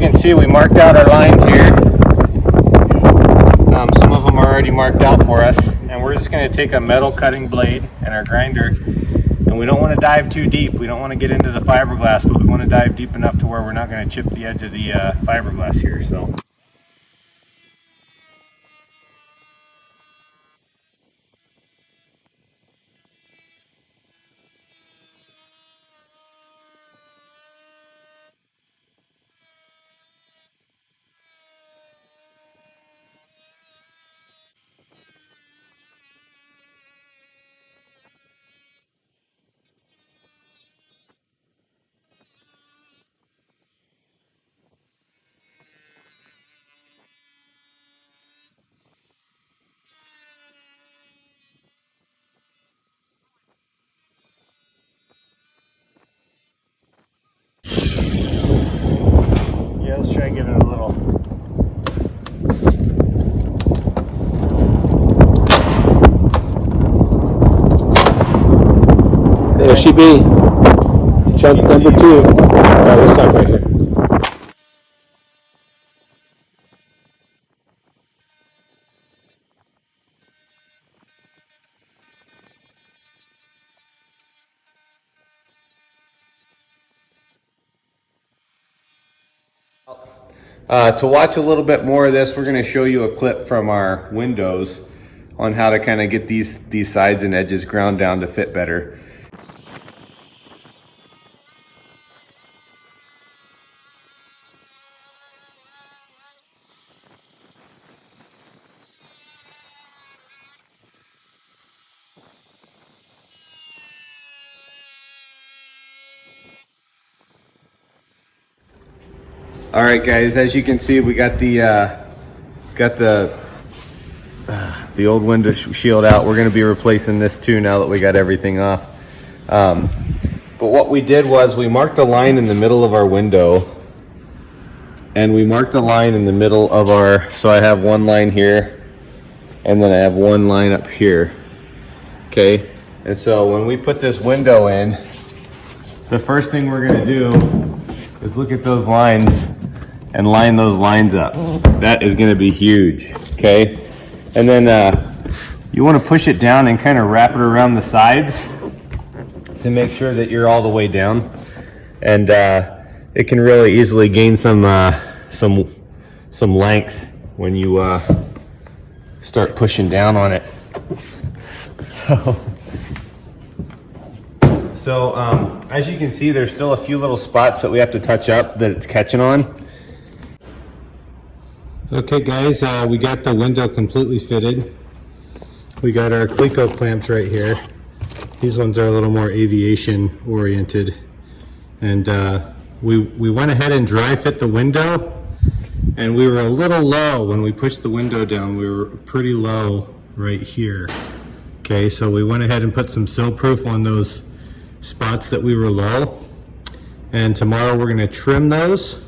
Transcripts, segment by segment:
can see, we marked out our lines here. Some of them are already marked out for us, and we're just going to take a metal cutting blade and our grinder, and we don't want to dive too deep. We don't want to get into the fiberglass, but we want to dive deep enough to where we're not going to chip the edge of the fiberglass here. So. Yeah, let's try and give it a little. There she be. Chunk number 2. Alright, let's stop right here. To watch a little bit more of this, we're going to show you a clip from our windows on how to kind of get these sides and edges ground down to fit better. All right, guys, as you can see, we got the old window shield out. We're going to be replacing this too now that we got everything off. But what we did was we marked a line in the middle of our window, and we marked a line in the middle of our, so I have one line here, and then I have one line up here. Okay, and so when we put this window in, the first thing we're going to do is look at those lines and line those lines up. That is going to be huge. Okay, and then you want to push it down and kind of wrap it around the sides to make sure that you're all the way down, and it can really easily gain some length when you start pushing down on it. So as you can see, there's still a few little spots that we have to touch up that it's catching on. Okay guys, we got the window completely fitted. We got our Cleco clamps right here. These ones are a little more aviation oriented. And we went ahead and dry fit the window, and we were a little low when we pushed the window down. We were pretty low right here. Okay, so we went ahead and put some sill proof on those spots that we were low. And tomorrow we're gonna trim those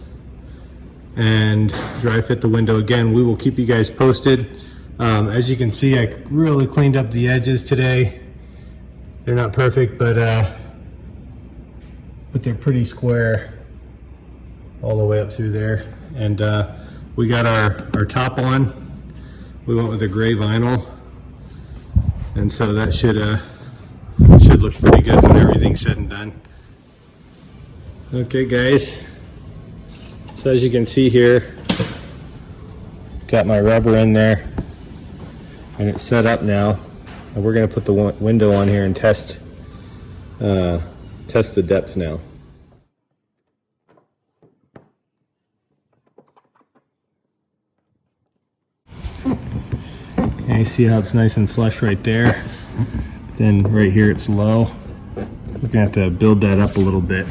and dry fit the window again. We will keep you guys posted. As you can see, I really cleaned up the edges today. They're not perfect, but they're pretty square all the way up through there. And we got our top on. We went with a gray vinyl, and so that should look pretty good when everything's said and done. Okay guys, so as you can see here, got my rubber in there and it's set up now, and we're going to put the window on here and test the depth now. And you see how it's nice and flush right there. Then right here it's low. We're gonna have to build that up a little bit.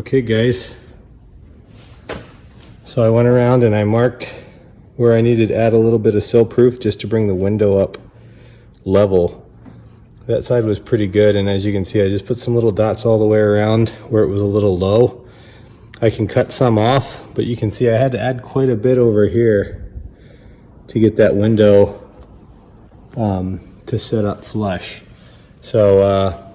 Okay guys, so I went around and I marked where I needed to add a little bit of sill proof just to bring the window up level. That side was pretty good, and as you can see I just put some little dots all the way around where it was a little low. I can cut some off, but you can see I had to add quite a bit over here to get that window to set up flush. So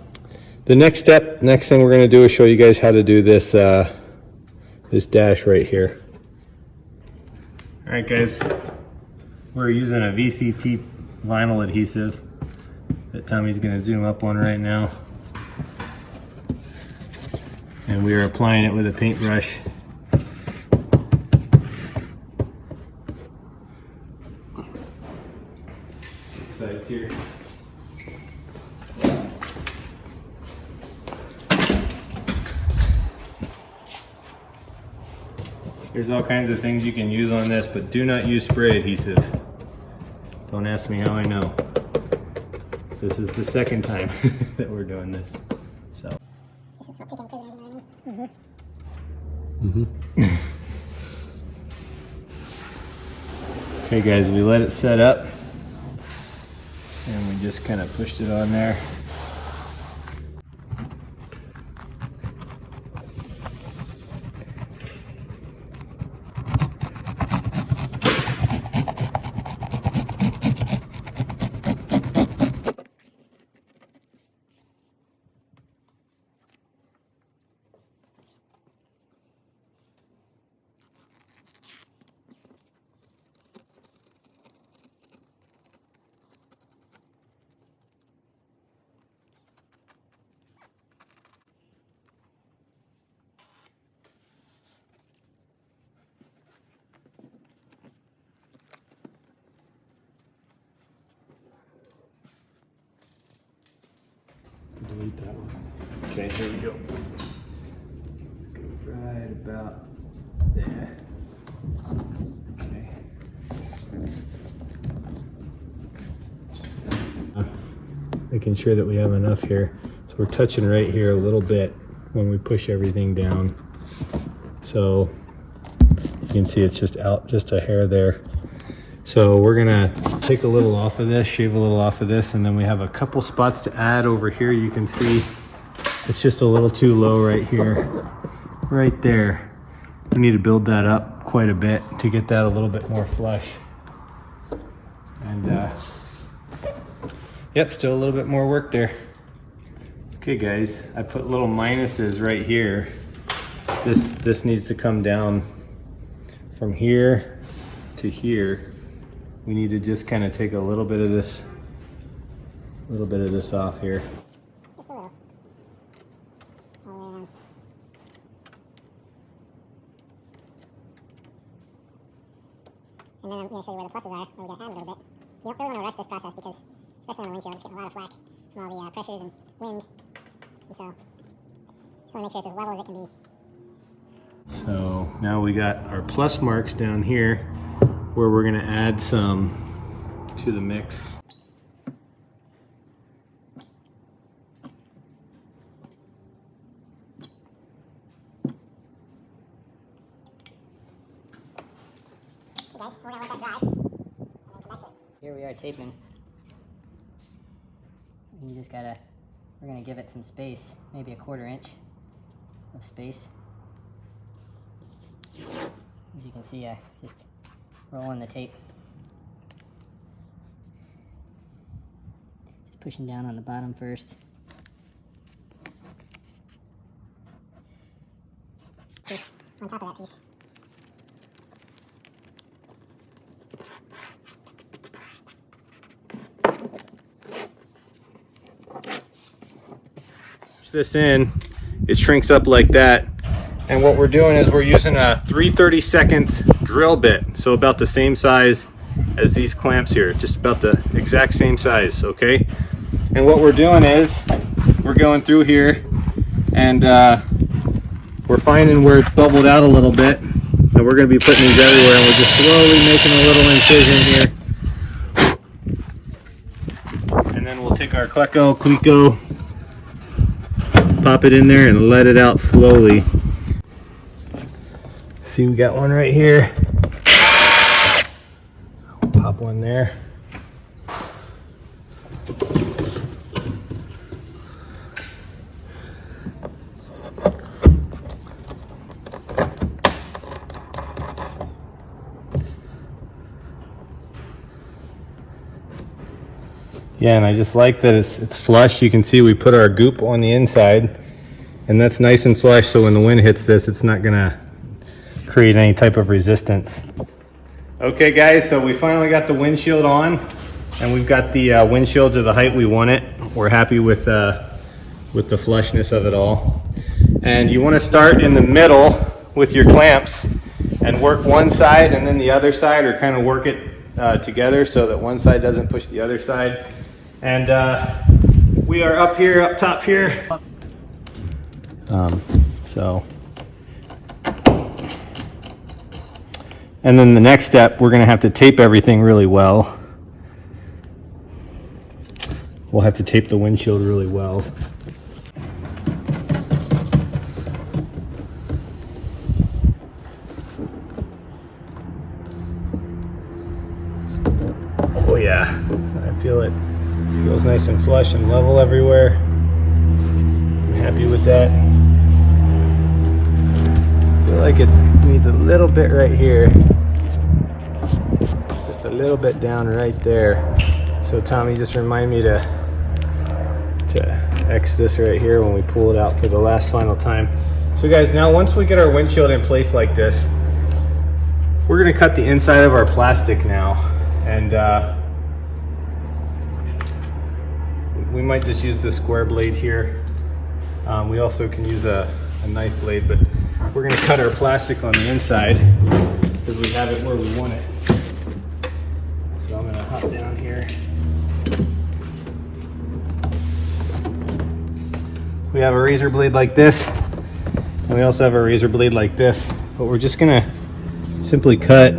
the next thing we're going to do is show you guys how to do this this dash right here. All right guys, we're using a VCT vinyl adhesive that Tommy's going to zoom up on right now. And we are applying it with a paintbrush. Sides here. There's all kinds of things you can use on this, but do not use spray adhesive. Don't ask me how I know. This is the second time that we're doing this. So. Okay guys, we let it set up and we just kind of pushed it on there. Delete that one. Okay, here we go. Let's go right about there. Okay. Making sure that we have enough here. So we're touching right here a little bit when we push everything down. So you can see it's just out just a hair there. So we're gonna take a little off of this, shave a little off of this, and then we have a couple spots to add over here. You can see it's just a little too low right here, right there. We need to build that up quite a bit to get that a little bit more flush. And yep, still a little bit more work there. Okay guys, I put little minuses right here. This needs to come down from here to here. We need to just kind of take a little bit of this off here. Just a little. All the way around. And then I'm going to show you where the pluses are, where we're going to add a little bit. You don't really want to rush this process because, especially on the windshield, it's getting a lot of flack from all the pressures and wind. And so, just want to make sure it's as level as it can be. So now we got our plus marks down here where we're going to add some to the mix. Okay guys, we're going to let that dry and then come back to it. Here we are taping. You just gotta, we're gonna give it some space, maybe a 1/4 inch of space. As you can see, just rolling the tape. Just pushing down on the bottom first. Piece on top of that piece. Push this in, it shrinks up like that. And what we're doing is we're using a 3/32 drill bit, so about the same size as these clamps here, just about the exact same size, okay? And what we're doing is we're going through here and we're finding where it's bubbled out a little bit, and we're going to be putting these everywhere, and we're just slowly making a little incision here. And then we'll take our Cleco, pop it in there and let it out slowly. See, we got one right here. Pop one there. Yeah, and I just like that it's flush. You can see we put our goop on the inside, and that's nice and flush, so when the wind hits this, it's not gonna create any type of resistance. Okay guys, so we finally got the windshield on, and we've got the windshield to the height we want it. We're happy with the flushness of it all. And you want to start in the middle with your clamps and work one side and then the other side, or kind of work it together so that one side doesn't push the other side. And we are up here, up top here. And then the next step, we're gonna have to tape everything really well. We'll have to tape the windshield really well. Oh yeah, I feel it. Feels nice and flush and level everywhere. I'm happy with that. I feel like it needs a little bit right here. Just a little bit down right there. So Tommy, just remind me to X this right here when we pull it out for the last final time. So guys, now once we get our windshield in place like this, we're gonna cut the inside of our plastic now. And we might just use this square blade here. We also can use a knife blade, but we're gonna cut our plastic on the inside because we have it where we want it. So I'm gonna hop down here. We have a razor blade like this, and we also have a razor blade like this, but we're just gonna simply cut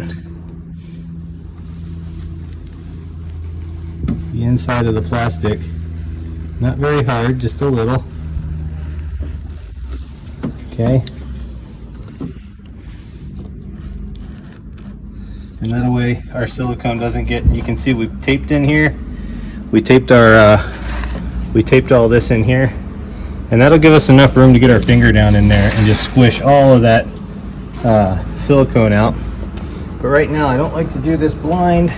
the inside of the plastic. Not very hard, just a little. Okay. And that way our silicone doesn't get, you can see we've taped in here. We taped all this in here. And that'll give us enough room to get our finger down in there and just squish all of that silicone out. But right now I don't like to do this blind.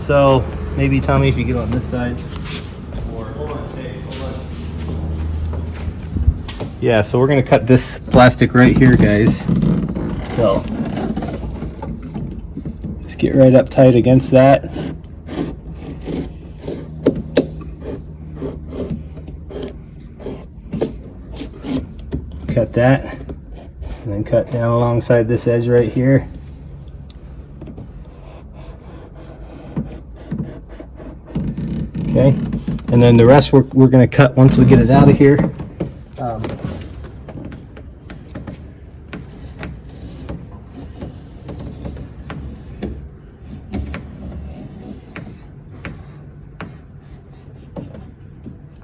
So maybe Tommy, if you get on this side. Or hold on, Jay, hold on. Yeah, so we're gonna cut this plastic right here, guys. So just get right up tight against that. Cut that, and then cut down alongside this edge right here. Okay, and then the rest we're going to cut once we get it out of here.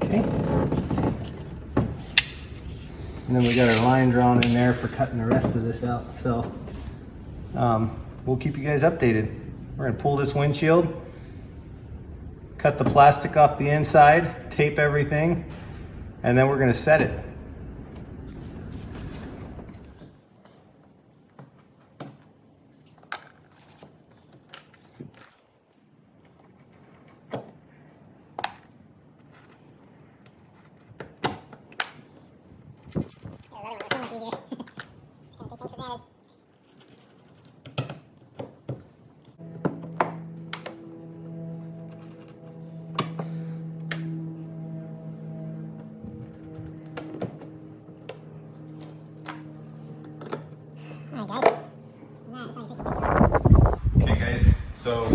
Okay. And then we got our line drawn in there for cutting the rest of this out. So we'll keep you guys updated. We're going to pull this windshield, cut the plastic off the inside, tape everything, and then we're going to set it. Okay guys, so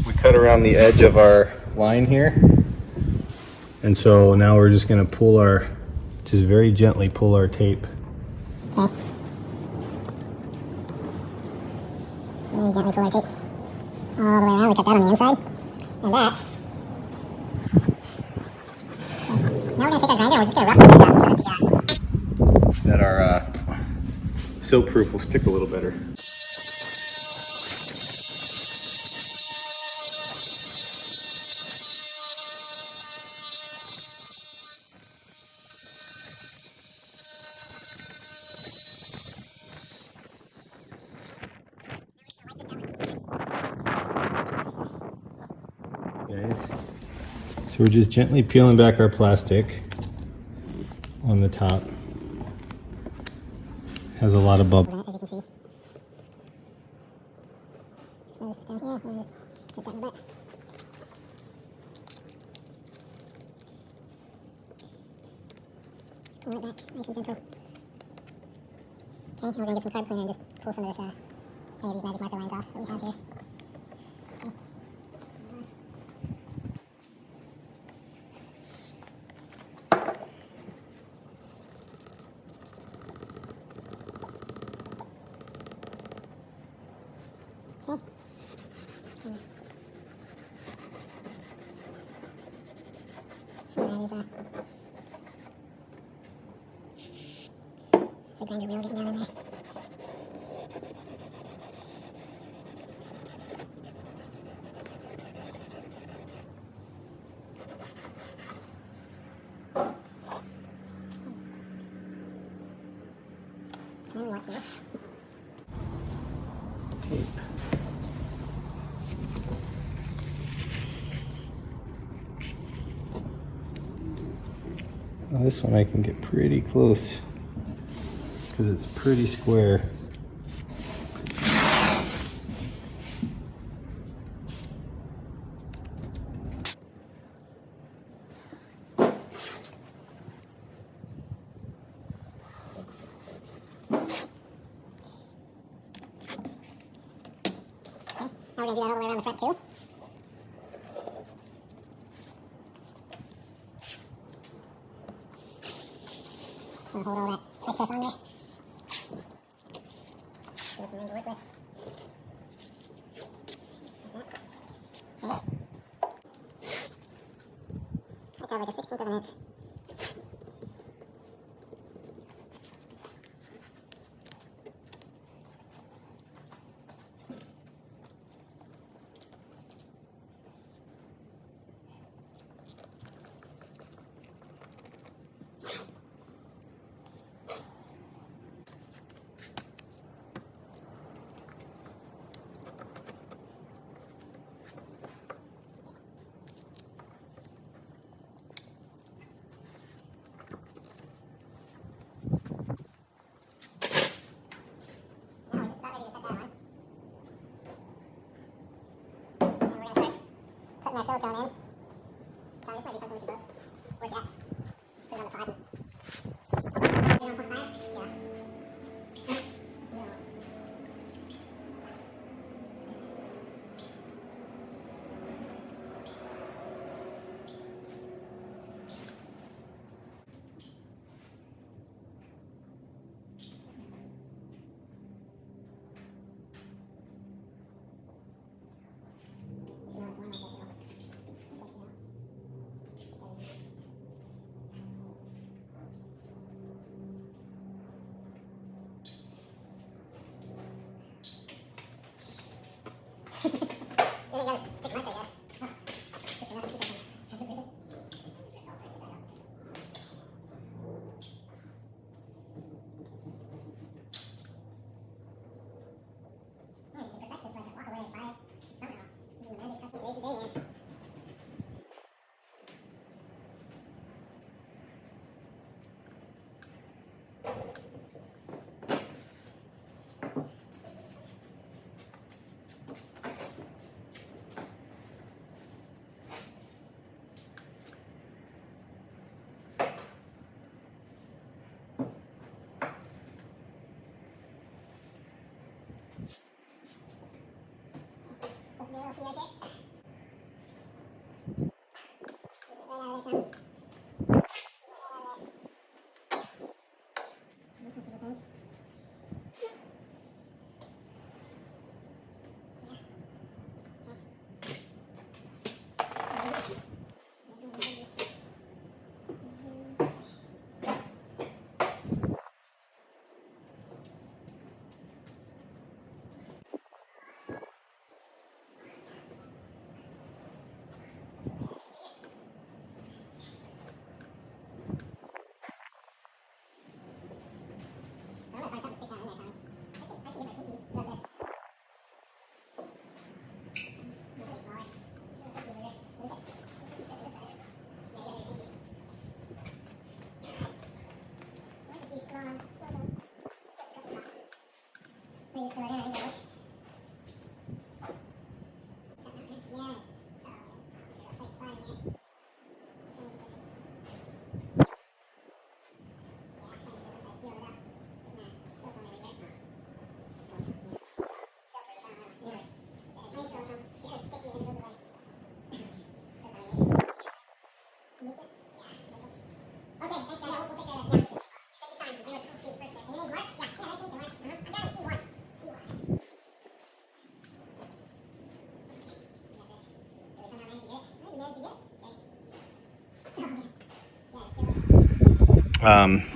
we cut around the edge of our line here, and so now we're just going to pull our, just very gently pull our tape. Okay. And gently pull our tape all the way around. We cut that on the inside, and that. Okay. Now we're going to take our grinder, we're just going to rough this up so that the sill proof will stick a little better. Guys, so we're just gently peeling back our plastic on the top. Has a lot of bubbles. As you can see. Just notice it's down here. I'll just hit that in the butt. Pull it back, nice and gentle. Okay, we're gonna get some carb cleaner and just pull some of this, any of these magic marker lines off that we have here. Okay. So that is the grinder wheel getting down in there. And then we want to Tape. Well, this one I can get pretty close because it's pretty square. Now we're going to do that all the way around the front too. Hold all that excess on there. Give us some room to work with. Like that. Okay. I got like a 16th of an inch. Putting our silicone in. So this might be something we could both work at. Put it on the pod. Put it on 0.5? Yeah.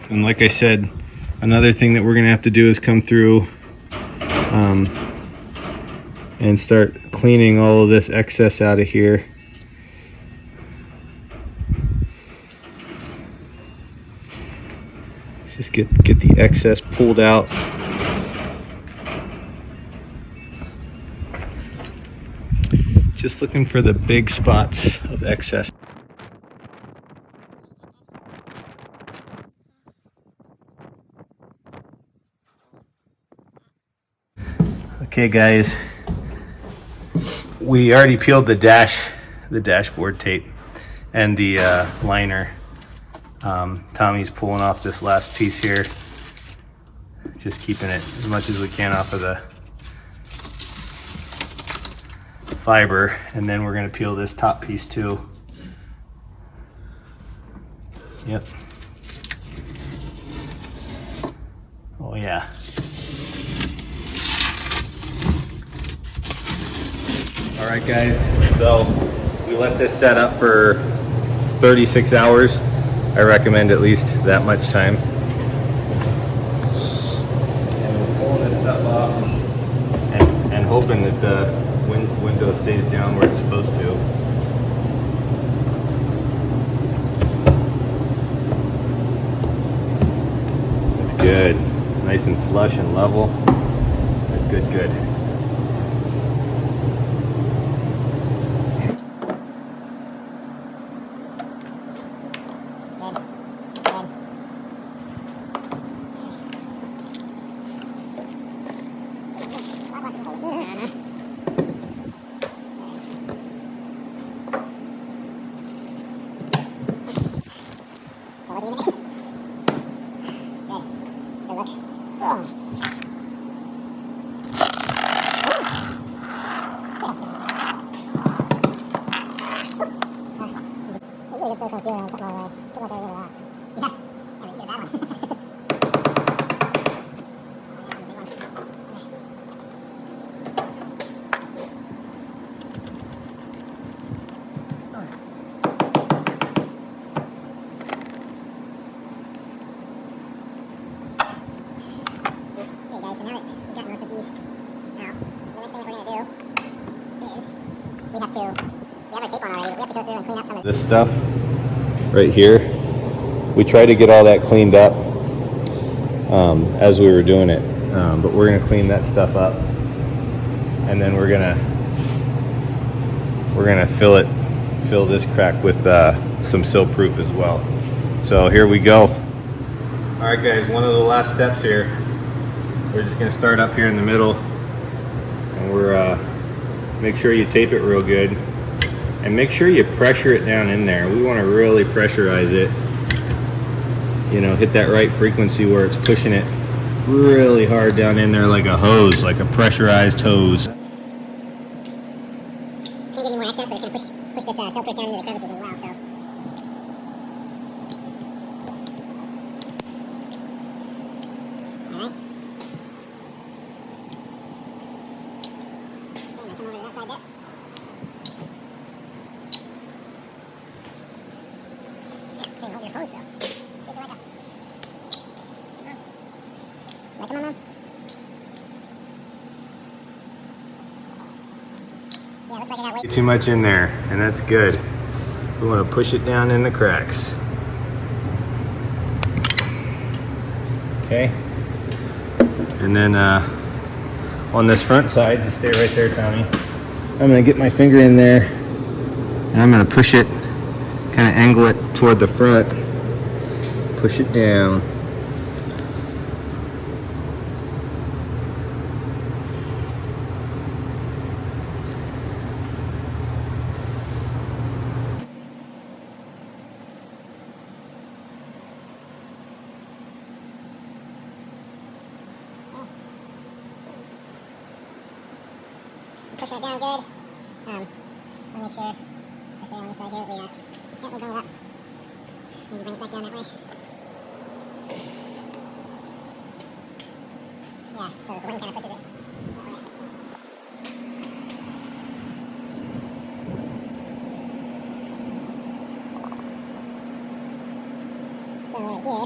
And like I said, another thing that we're gonna have to do is come through and start cleaning all of this excess out of here. Just get the excess pulled out. Just looking for the big spots of excess. Okay guys, we already peeled the dashboard tape and the liner. Tommy's pulling off this last piece here, just keeping it as much as we can off of the fiber, and then we're going to peel this top piece too. Yep. Oh yeah. All right guys, so we let this set up for 36 hours. I recommend at least that much time. And we're pulling this stuff off and hoping that the window stays down where it's supposed to. That's good. Nice and flush and level. Good, good. This stuff right here, we tried to get all that cleaned up as we were doing it, but we're gonna clean that stuff up, and then we're gonna fill this crack with some Sill proof as well. So here we go. All right guys, one of the last steps here. We're just gonna start up here in the middle, and we're make sure you tape it real good. And make sure you pressure it down in there. We want to really pressurize it. You know, hit that right frequency where it's pushing it really hard down in there like a hose, like a pressurized hose. Can give you more access, but it's going to push this Sill proof down into the crevices as well. So. All right. Come over to that side there. Hold your phone still. Shake it like a... Like them on. Yeah, looks like I got way Too much in there, and that's good. We want to push it down in the cracks. Okay. And then on this front side, just stay right there, Tommy. I'm going to get my finger in there, and I'm going to push it, kind of angle it toward the front, push it down. pushing it down good. I'll make sure, especially on this side here, that we gently bring it up. Maybe bring it back down that way. Yeah, so the wind kind of pushes it that way. So right here,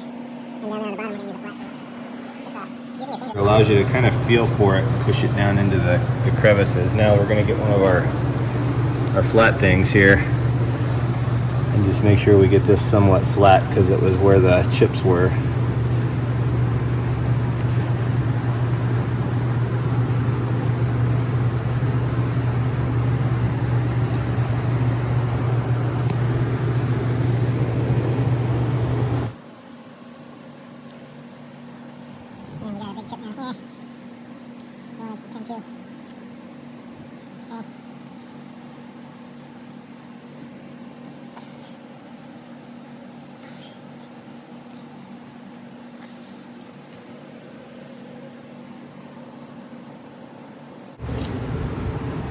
and down there on the bottom, we're going to use a flat tool. Just using your finger. It allows you to kind of feel for it, push it down into the crevices. Now we're going to get one of our flat things here and just make sure we get this somewhat flat because it was where the chips were. And we got a big chip down here. 10-2. Okay.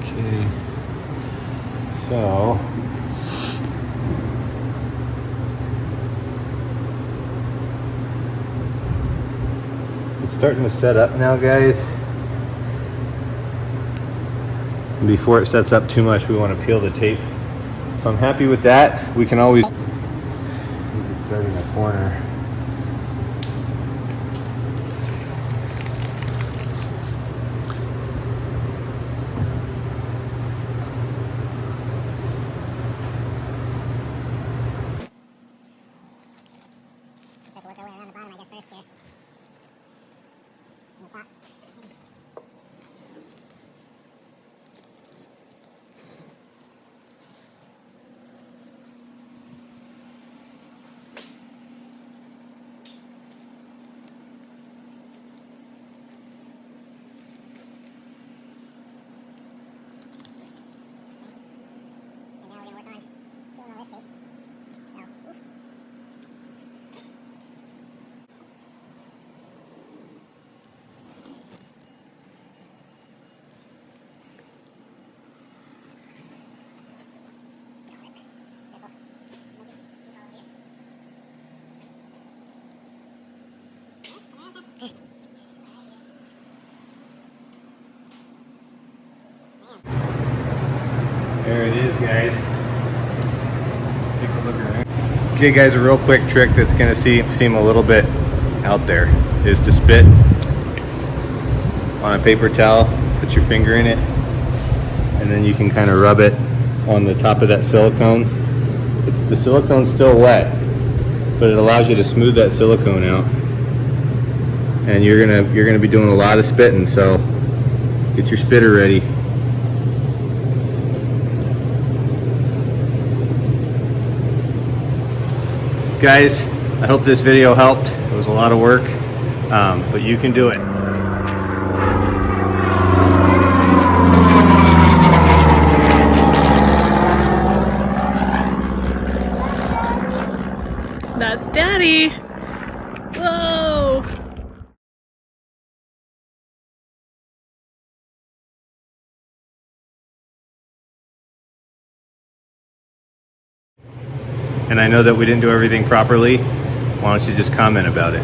Okay, so it's starting to set up now, guys. And before it sets up too much, we want to peel the tape. So I'm happy with that. We can always start in the corner. Let's have to work our way around the bottom, I guess, first here. And the top. And now we're going to work on doing all this tape. So, oof. There it is, guys. Take a look around. Okay, guys, a real quick trick that's going to seem a little bit out there is to spit on a paper towel, put your finger in it, and then you can kind of rub it on the top of that silicone. The silicone's still wet, but it allows you to smooth that silicone out. And you're gonna be doing a lot of spitting, so get your spitter ready. Guys, I hope this video helped. It was a lot of work, but you can do it. That's Daddy. Whoa. And I know that we didn't do everything properly. Why don't you just comment about it?